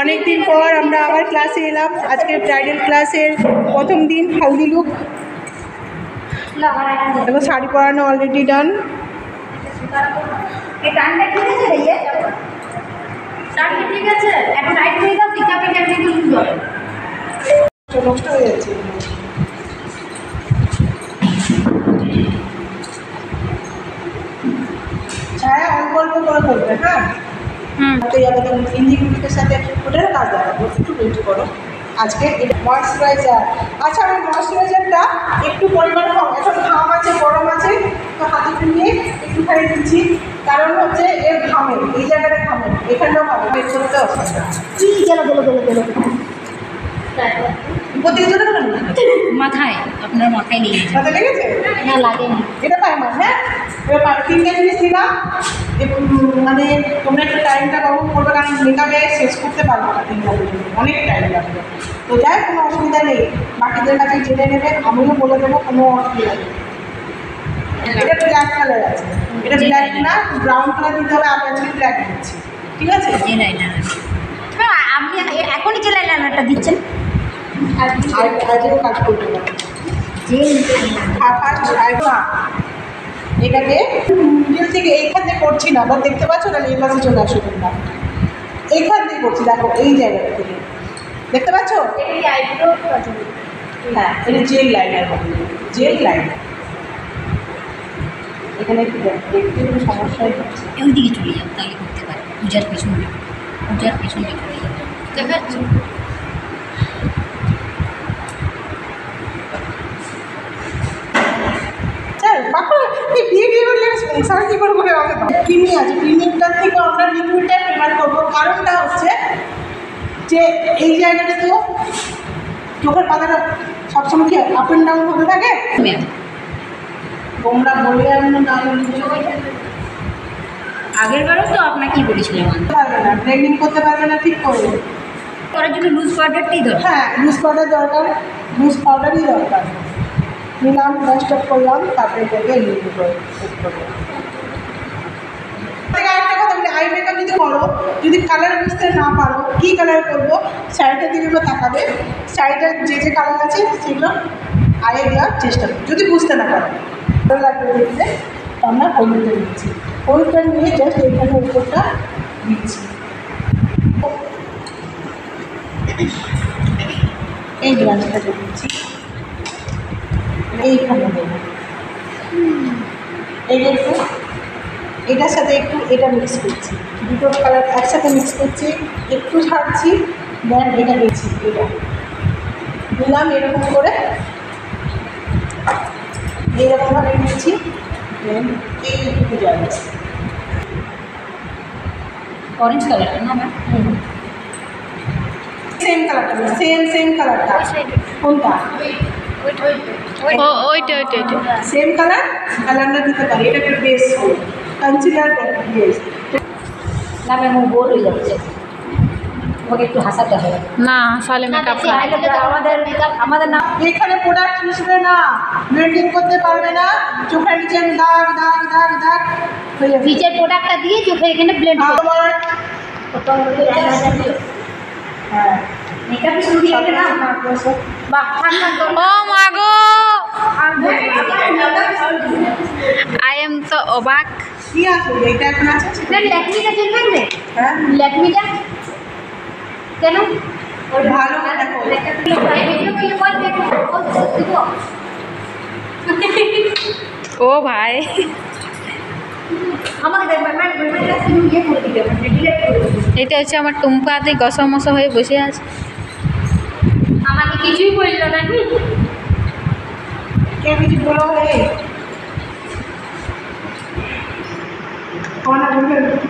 অনেক দিন পর আমরা আবার ক্লাসে এলাম। আজকে ব্রাইডাল ক্লাসের প্রথম দিন, হালদি লুক এবং শাড়ি পরানো অলরেডি ডান। নষ্ট হয়ে যাচ্ছে। ছায়া অল্প অল্প করে করবে, হ্যাঁ। ইঞ্জিনিয়ারের সাথে ওটারও কাজ দেখাবো, একটু ওয়েট করো। আজকে ময়েশ্চারাইজার, আচ্ছা আমি ময়েশ্চারাইজারটা একটু পরিমাণ কম, এখন ঘাম আছে, গরম আছে, তো হাতে নিয়ে একটুখানি দিচ্ছি, কারণ হচ্ছে এর ঘামে, এই জায়গাটা ঘামে, এখানটাও ঘামে, বের করতে অসুবিধা। কি গেলো মাথায়, আপনার মাথায় নেই, মাথায় লেগেছে না লাগেনি, এটা প্রাইমার। হ্যাঁ, এবার তিনটে জিনিস দিলাম, মানে তোমরা একটু টাইমটা ব্যবহার করবে, কারণ মেকআপে শেষ করতে পারবো না, অনেক টাইম লাগবে। তো যাই কোনো অসুবিধা নেই, বাকিদের কাছে জেনে নেবে, আমিও বলে দেবো, কোনো অসুবিধা নেই। এটা ব্ল্যাক কালার আছে, এটা ব্ল্যাক না ব্রাউন কালার দিতে হবে, আমি আজকে ব্ল্যাক দিচ্ছি, ঠিক আছে? হ্যাঁ, আপনি এখনই যে লাইনারটা দিচ্ছেন আজও কাজ করতে পারবো। এটাকে মিডিল থেকে এইখান থেকে করছি না, আবার দেখতে পাচ্ছ না, এই পাশে চলে আসো তোমরা, এইখান থেকে করছি, দেখো এই জায়গাটা থেকে দেখতে পাচ্ছ? হ্যাঁ, এটা জেল লাইনার, জেল লাইনার। এখানে একটু দেখতে কোনো সমস্যাই হচ্ছে, ওইদিকে চলে যাও, তাহলে করতে পারে। পূজার পেছনে চলে যাও, দেখা যাচ্ছে? ক্রিমি আছে, ক্রিমিটার থেকে আমরা লিকুইডটা প্রেফার করবো, কারণটা হচ্ছে যে এই জায়গাটা তো চোখের পাতাটা সবসময় কি আপ অ্যান্ড ডাউন হতে থাকে। তোমরা বলে আগের বারও তো আপনাকেই বলেছিলাম, পারবে না, ব্লেন্ডিং করতে পারবে না ঠিক করবে, করার জন্য লুজ পাউডারটাই দরকার। হ্যাঁ, লুজ পাউডার দরকার, লুজ পাউডারই দরকার। নিলাম, স্টপ করলাম, তারপরে এটাকে লিকুইড করবো। আরেকটা কথা বলি, আই মেকআপ যদি করো, যদি কালার বুঝতে না পারো কী কালার করবো, শাড়িটার দিকে তাকাবে, শাড়িটার যে কালার আছে সেগুলো আগে দেওয়ার চেষ্টা করো, যদি বুঝতে না পারো। ভালো লাগবে দেখতে, আমরা হলুদটা দিচ্ছি, হলুদটা নিয়ে জাস্ট এইখানে উপরটা দিচ্ছি, এই ব্রাঞ্চটা দিচ্ছি, এইখানে দেবো, এই একটু এটার সাথে একটু এটা মিক্স করছি, দুটো কালার একসাথে মিক্স করছি, একটু ছাড়ছি, দেন এটা দিচ্ছি, এটা দিলাম এরকম করে, এইরকমভাবে নিচ্ছি, দেন এইটুকু যাচ্ছে অরেঞ্জ কালারটা না ম্যাম? সেম কালারটা, সেম কালারটা, কোনটা? ওইটা সেম কালার আমরা দিতে পারি, এটা একটা বেস কনসিলার বেস। না ম্যাম, ও বোর হয়ে যাচ্ছে, ওকে একটু হাসাতে হবে। না হাসালে মেকআপ আমাদের না, এখানে প্রোডাক্ট মিশবে না, ব্লেন্ডিং করতে পারবে না, চোখের নিচে দাগ দাগ দাগ দাগ হয়ে যাবে। নিচের প্রোডাক্টটা দিয়ে চোখে এখানে ব্লেন্ড করতে হবে। হ্যাঁ, মেকআপ শুরু হয়ে গেছে না? বাহ, ঠান্ডা ও মা গো, আই এম তো অবাক। কি আছে এটা এখন আছে? ল্যাকমিটা চলবে না? হ্যাঁ, ল্যাকমিটা কেন? ভালো দেখো, ও ভাই, এটা হচ্ছে আমার টুম্পাতে গসমসা হয়ে বসে আছে। আমাকে কিছুই বললো না, কে কিছু বলো হে কোন বলবে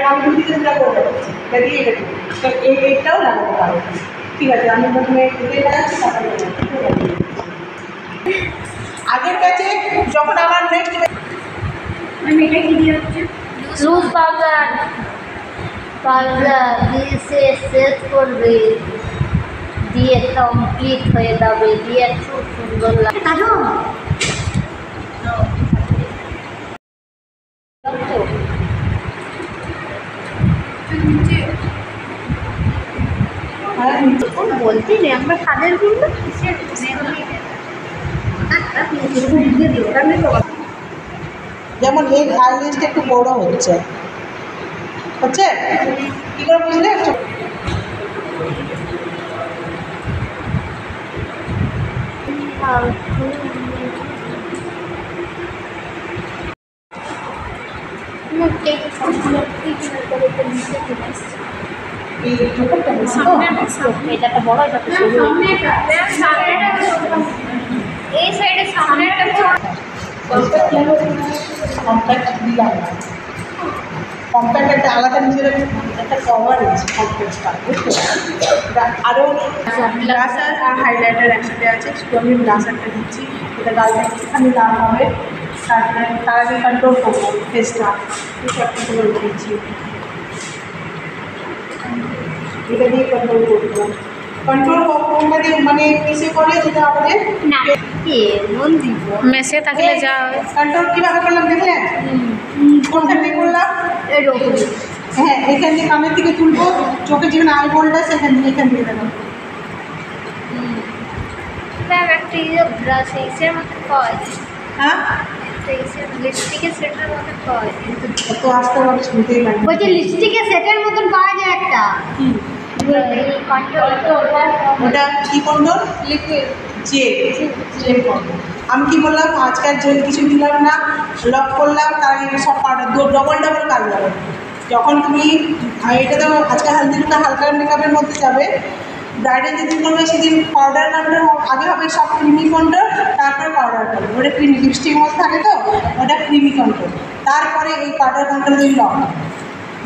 আমি দুদিকে লাগাবো, লাগিয়ে রেখে তো এইটাও লাগাবো পারো, ঠিক আছে? আমি প্রথমে এটা লাগাচ্ছি, তারপরে আগের কাছে যখন আমার নেক্সট আমি এটা কি দিয়ে হচ্ছে লুজ পাউডার দিয়ে শেষ করবে, দিয়ে কমপ্লিট হয়ে যাবে, দিয়ে খুব সুন্দর লাগে। কাজল হ্যাঁ বলতে নেই আমরা কাদের বলবো যেমন এই আইলেসটা একটু বড় হচ্ছে হচ্ছে কী করে বুঝলে এই ছোটোটা বেশি তো? এটা একটা বড় এটা এই সাইডে সামনে একটা কম্প্যাক্ট দিলাম না কম্প্যাক্ট একটা আলাদা নিজের একটা কভার আছে কম্প্যাক্টটা বুঝতে আরও ব্লাসার আর হাইলাইটার একসাথে আছে শুধু আমি ব্লাসারটা দিচ্ছি এটা গালটা একটুখানি লাল হবে তারপরে তার আগে কন্ট্রোল করবো ফেসটা করে দিচ্ছি এটা দিয়ে কন্ট্রোল করবো কন্ট্রোল কোনটা দিয়ে মানে কিসে করে যেটা আমাদের না কে মন দিব মেসে থাকলে যা হয়। কন্ট্রোল কীভাবে করলাম দেখলেন কোনটা দিয়ে করলাম এরকম হ্যাঁ এখান দিয়ে কানের দিকে তুলবো চোখে যেখানে আই বলটা সেখান দিয়ে এখান দিয়ে দেবো ম্যাম একটা ব্রাশ এইসের মতো পাওয়া যায় হ্যাঁ এইসের লিপস্টিকের সেটের মতো পাওয়া যায় অত আসতে আমার শুনতেই পারি না। বলছি লিপস্টিকের সেটের মতন পাওয়া যায় একটা কি? ওটা কি কন্ডোর লিকুইড জেল কন্ডোর আমি কি বললাম আজকাল জেল কিছু দিলাম না লক করলাম তার আগে সব পাউডার ডবল কাজ যাবে যখন তুমি এটা তো আজকে হালদিটা হালকা মেকআপের মধ্যে যাবে ব্রাইডাল যেদিন করবে সেদিন পাউডার কন্ট্রোল আগে হবে সব ক্রিমি কন্ট্রোল তারপর পাউডার কন্ট্রোল ওটা ক্রিমি লিপস্টিক মধ্যে থাকে তো ওটা ক্রিমি কন্ট্রোল তারপরে এই পাউডার কন্ট্রোল দিন লক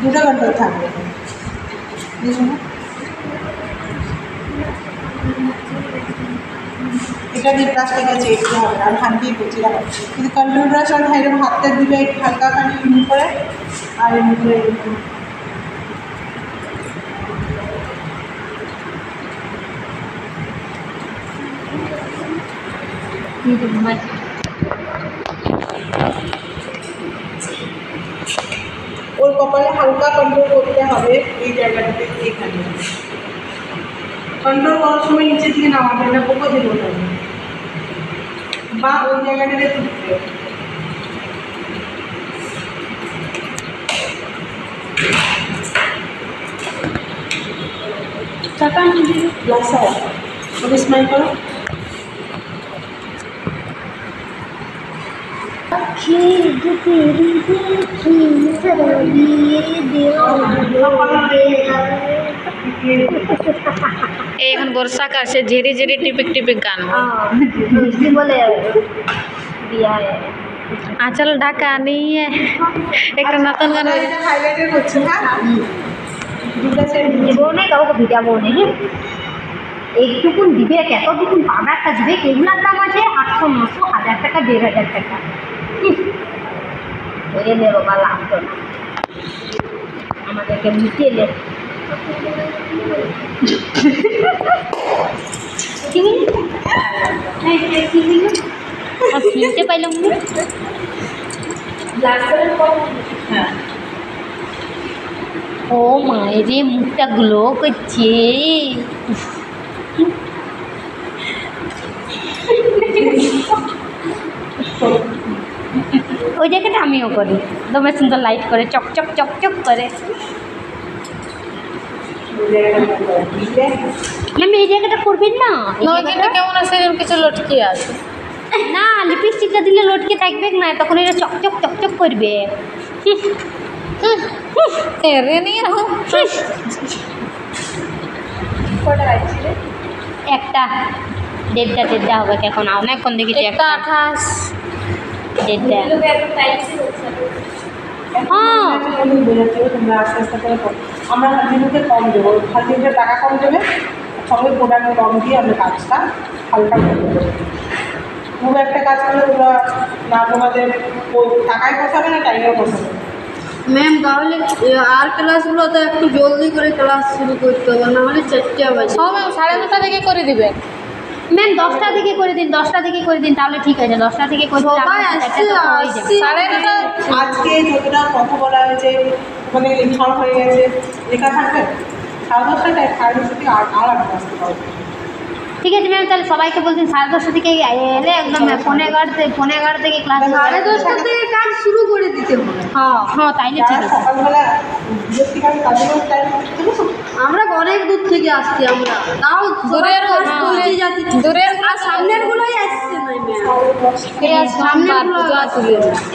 দুটো কন্ট্রোল থাকবে এটা দিয়ে ব্রাশটা গেছে একটু হবে আর হাত দিয়ে করছি দেখো কিন্তু কন্ট্রোল ব্রাশ আর এরকম হাতটা দিবে একটু হালকা খানি এমনি করে আর এমনি করে এরকম। ওর কপালে হালকা কন্ট্রোল করতে হবে এই জায়গাটাতে এখানে কন্ট্রোল করার সময় নিচের দিকে নামাবে না পোকো দেবো না বা ওই জায়গাটাতে তুলতে টাকা ব্লাসার ওকে স্মাইল করো এই এখন বর্ষাকাল সে ঝেড়ে ঝেড়ে টিপিক টিপিক গান বলে দিয়া আঁচল ঢাকা নিয়ে একটা নতুন গান হাইলাইটার করছি হ্যাঁ দুটো সেট দিবও নেই কাউকে ভিজাবো নেই এইটুকুন দিবে কতটুকুন পাউডারটা দিবে এগুলার দাম আছে 800 900 1000 টাকা 1500 টাকা এলে বাবা লাগতো না আমাদেরকে মিটিয়ে নে শুনতে পাইলাম হ্যাঁ ও মায়েরে মুখটা গ্লো করছে ওই জায়গাটা আমিও করি দমে সুন্দর লাইট করে চকচক চকচক করে ম্যাম এই জায়গাটা করবেন না নয়দিনটা কেমন আছে এরকম কিছু লটকি আছে না লিপস্টিকটা দিলে লটকে থাকবে না তখন এটা চকচক চকচক করবে তেরে নিয়ে রাখো একটা দেড়টা হবে এখন অনেকক্ষণ দেখেছি একটা 28 দেড়টা হ্যাঁ তোমরা আস্তে আস্তে করে করো আমরা হালদিতে কম দেবো হালদিতে টাকা কম দেবে সঙ্গে প্রোডাক্ট কম দিয়ে আমরা কাজটা হালকা করে দেবো খুব একটা কাজ করলে তোমরা না তোমাদের টাকায় পোষাবে না টাইমেও পোষাবে ম্যাম তাহলে আর ক্লাসগুলো তো একটু জলদি করে ক্লাস শুরু করতে হবে নাহলে 4টা বাজে ও ম্যাম 9:30 থেকে করে দিবেন ম্যাম 10টা থেকে করে দিন 10টা থেকে করে দিন তাহলে ঠিক আছে 10টা থেকে করে দিলে সবাই আমার আসছে, একটা তো হয়ে যাবে। আসছে। 9:30 আজকে যতটা কথা বলা হয়েছে মানে লিখানো হয়ে গেছে লেখা থাকবে 10:30টায় 10:30 থেকে আর আমি আসতে পারবো। ঠিক আছে ম্যাম, তাহলে সবাইকে বলছেন 10:30 থেকে এলে একদম 11:30 থেকে ক্লাস 10:30 থেকে কাজ শুরু করে দিতে হবে। হ্যাঁ হ্যাঁ, তাইলে ঠিক আছে। সকালবেলা বিরক্তিকারী কাজের টাইম বুঝেছো? আমরা অনেক দূর থেকে আসছি, আমরা তাও দূরের পৌঁছে যাচ্ছি, দূরের আর সামনের গুলোই আসছে না ম্যাম। সামনের পুজো আছে।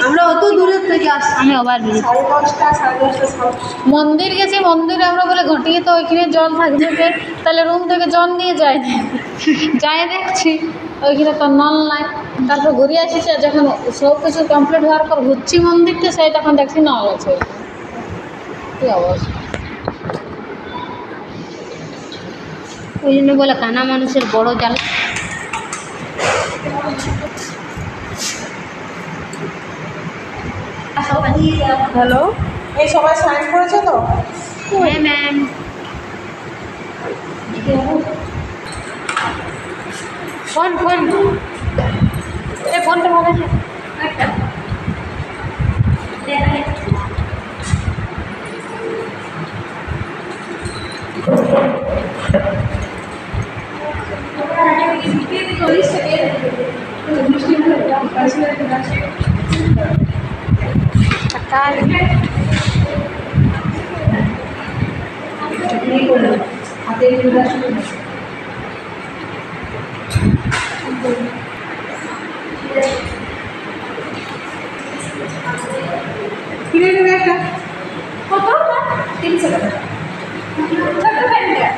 আমরা অত দূরের থেকে আসছি। আমি আবার বেরিয়ে 10:30, 10:30 মন্দির গেছি, মন্দিরে আমরা বলে ঘটিয়ে তো ওইখানে জল থাকবে যে, তাহলে রুম থেকে জল নিয়ে যাই যাই দেখছি ওইখানে তো নল নাই। তারপর ঘুরে আসিছি, আর যখন সব কিছু কমপ্লিট হওয়ার পর ঘুরছি মন্দিরটা, সেই তখন দেখছি নল আছে। কি অবস্থা! ওই জন্য বলে কানা মানুষের বড় জাল। হ্যালো, এই সবাই সাইন করেছে তো? হ্যাঁ ম্যাম। ফোন এই ফোনটা ভালো আছে। কিনে নেবে একটা।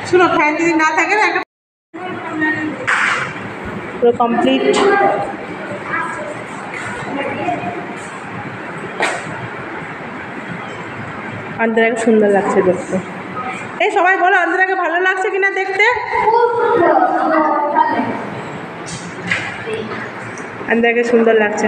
শোনো, ফ্যান যদি না থাকে না, একটা পুরো কমপ্লিট। আন্দ্রাকে সুন্দর লাগছে দেখতে। এই সবাই বলো আন্দ্রাকে ভালো লাগছে কিনা দেখতে। আন্দ্রাকে সুন্দর লাগছে।